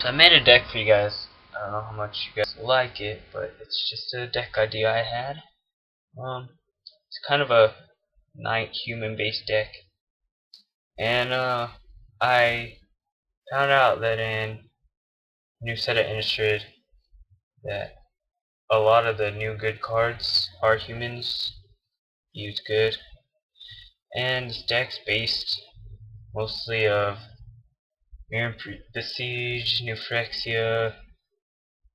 So I made a deck for you guys. I don't know how much you guys like it, but it's just a deck idea I had. It's kind of a knight human based deck, and I found out that in new set of Innistrad that a lot of the new good cards are humans use good, and this deck's based mostly of Mirradan Beseiged, Newphyrexia,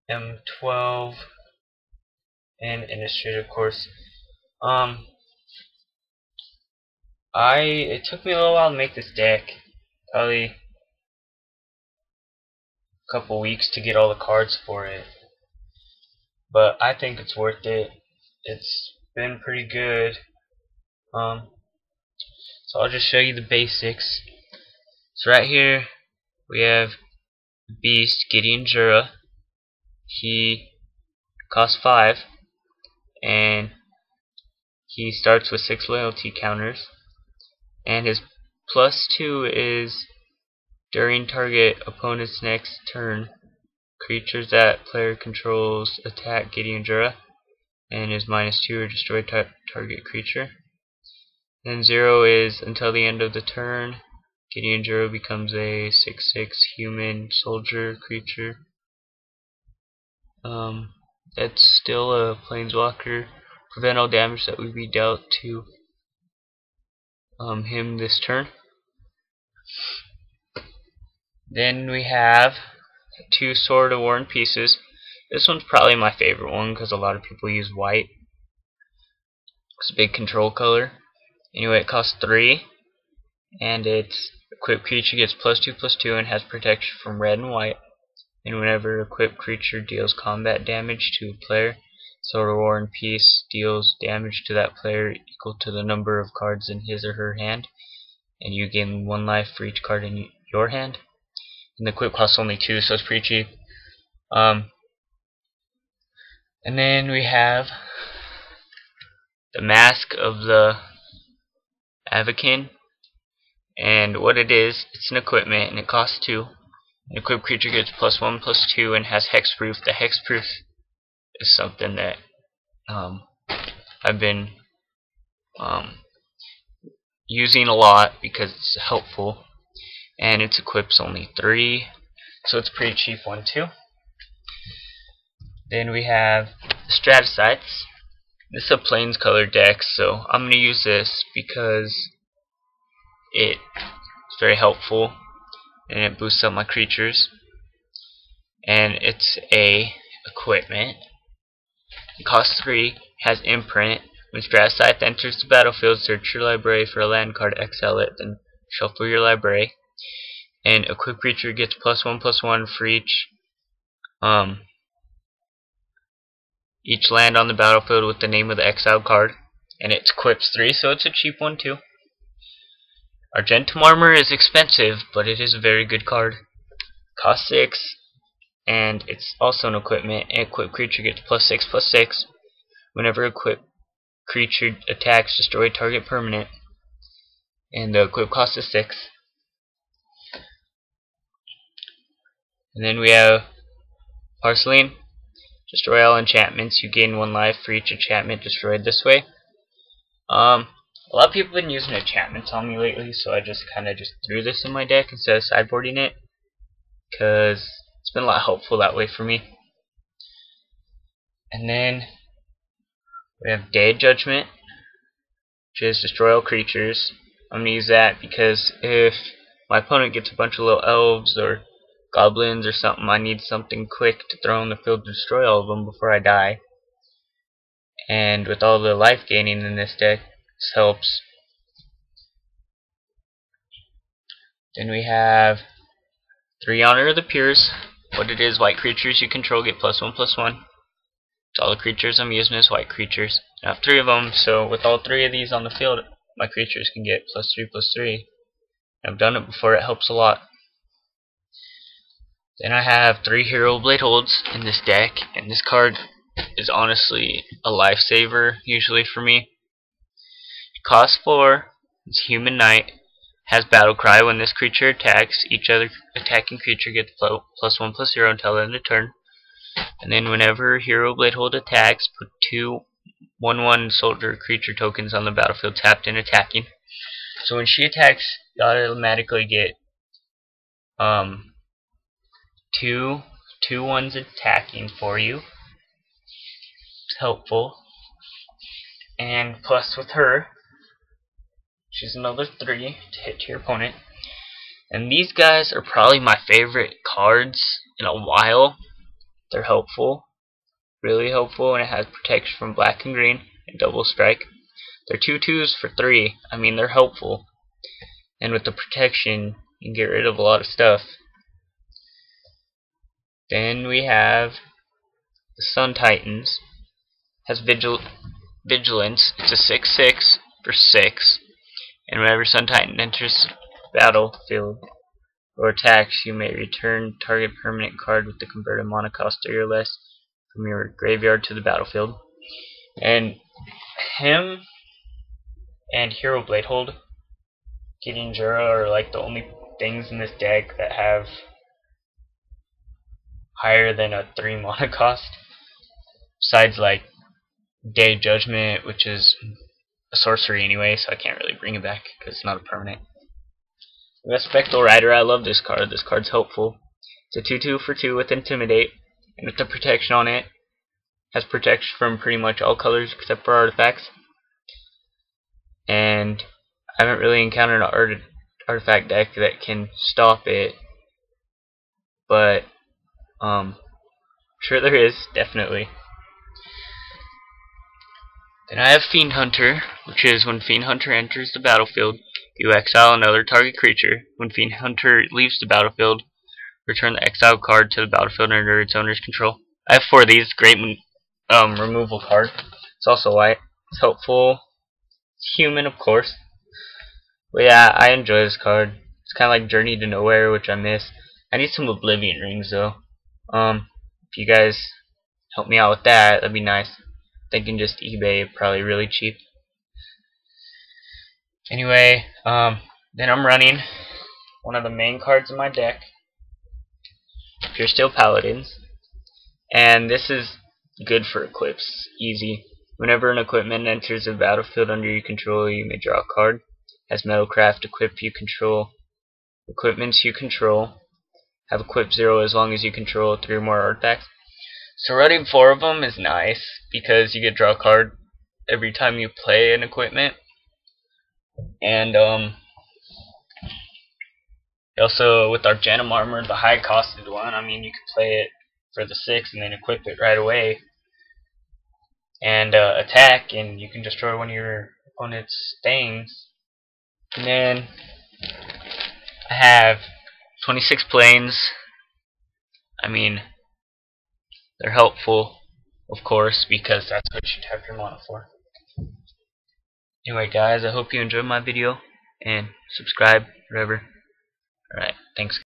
M12, and Innistrad, of course. It took me a little while to make this deck, probably a couple weeks to get all the cards for it, but I think it's worth it. It's been pretty good. So I'll just show you the basics. So right here we have Beast Gideon Jura. He costs 5, and he starts with 6 loyalty counters, and his +2 is during target opponent's next turn, creatures that player controls attack Gideon Jura, and his -2 or destroy target creature. Then 0 is until the end of the turn, Gideon Jura becomes a 6/6 human soldier creature. That's still a planeswalker. Prevent all damage that would be dealt to him this turn. Then we have 2 Sword of War and Pieces. This one's probably my favorite one because a lot of people use white. It's a big control color. Anyway, it costs 3, and its equipped creature gets +2/+2 and has protection from red and white. And whenever equipped creature deals combat damage to a player, Sword of War and Peace deals damage to that player equal to the number of cards in his or her hand, and you gain 1 life for each card in your hand. And the equip costs only 2, so it's pretty cheap. And then we have the Mask of the Avakin, and what it is, it's an equipment, and it costs 2. An equipped creature gets +1/+2 and has hexproof. The hexproof is something that I've been using a lot because it's helpful, and its equips only 3, so it's a pretty cheap one too. Then we have the Stratosites. This is a plains color deck, so I'm going to use this because it's very helpful and it boosts up my creatures. And it's a equipment. It costs 3, has imprint. When Stratosite enters the battlefield, search your library for a land card, exile it, then shuffle your library. And equipped creature gets +1/+1 for each land on the battlefield with the name of the exiled card. And it equips 3, so it's a cheap one too. Argentum Armor is expensive, but it is a very good card. Costs 6, and it's also an equipment. An equipped creature gets +6/+6. Whenever equipped creature attacks, destroy target permanent. And the equip cost is 6. And then we have Parceline. Destroy all enchantments. You gain 1 life for each enchantment destroyed this way. A lot of people have been using enchantments on me lately, so I just kind of threw this in my deck instead of sideboarding it, because it's been a lot helpful that way for me. And then we have Day of Judgment, which is destroy all creatures. I'm going to use that because if my opponent gets a bunch of little elves or goblins or something, I need something quick to throw in the field to destroy all of them before I die. And with all the life gaining in this deck, this helps. Then we have 3 Honor of the Pures. What it is, white creatures you control get +1/+1. So all the creatures I'm using is white creatures. I have 3 of them, so with all 3 of these on the field, my creatures can get +3/+3. I've done it before, it helps a lot. Then I have 3 Hero Blade Holds in this deck, and this card is honestly a lifesaver usually for me. It costs 4, it's Human Knight, has Battle Cry. When this creature attacks, each other attacking creature gets +1/+0 until end of turn. And then whenever Hero Bladehold attacks, put 2 1/1 soldier creature tokens on the battlefield tapped and attacking. So when she attacks, you automatically get 2 1s attacking for you. It's helpful. And plus with her, she's another 3 to hit to your opponent. And these guys are probably my favorite cards in a while. They're helpful. Really helpful, and it has protection from black and green and double strike. They're 2/2s for 3. I mean, they're helpful. And with the protection, you can get rid of a lot of stuff. Then we have the Sun Titans. Has Vigilance. It's a 6/6 for 6. And whenever Sun Titan enters the battlefield or attacks, you may return target permanent card with the converted mana cost 3 or less from your graveyard to the battlefield. And him and Hero Bladehold, Gideon Jura are like the only things in this deck that have higher than a 3 mana cost. Besides like Day of Judgment, which is a sorcery anyway, so I can't really bring it back because it's not a permanent. We have Spectral Rider. I love this card. This card's helpful. It's a 2/2 for 2 with Intimidate, and with the protection on it, has protection from pretty much all colors except for artifacts. And I haven't really encountered an artifact deck that can stop it, but sure there is, definitely. Then I have Fiend Hunter, which is when Fiend Hunter enters the battlefield, you exile another target creature. When Fiend Hunter leaves the battlefield, return the exiled card to the battlefield under its owner's control. I have 4 of these. Great removal card. It's also white. It's helpful. It's human, of course. But yeah, I enjoy this card. It's kind of like Journey to Nowhere, which I miss. I need some Oblivion Rings though. If you guys help me out with that, that'd be nice. Thinking just eBay, probably really cheap. Anyway, then I'm running one of the main cards in my deck, Pure Steel Paladins, and this is good for equips. Easy. Whenever an equipment enters the battlefield under your control, you may draw a card. Has Metalcraft equip you control. Equipments you control have equip 0 as long as you control 3 or more artifacts. So running 4 of them is nice because you get to draw a card every time you play an equipment. And also with Argenum Armor, the high costed one, I mean you can play it for the 6 and then equip it right away and attack, and you can destroy one of your opponent's things. And then I have 26 planes. I mean, they're helpful, of course, because that's what you tap your mana for. Anyway guys, I hope you enjoyed my video, and subscribe, whatever. Alright, thanks.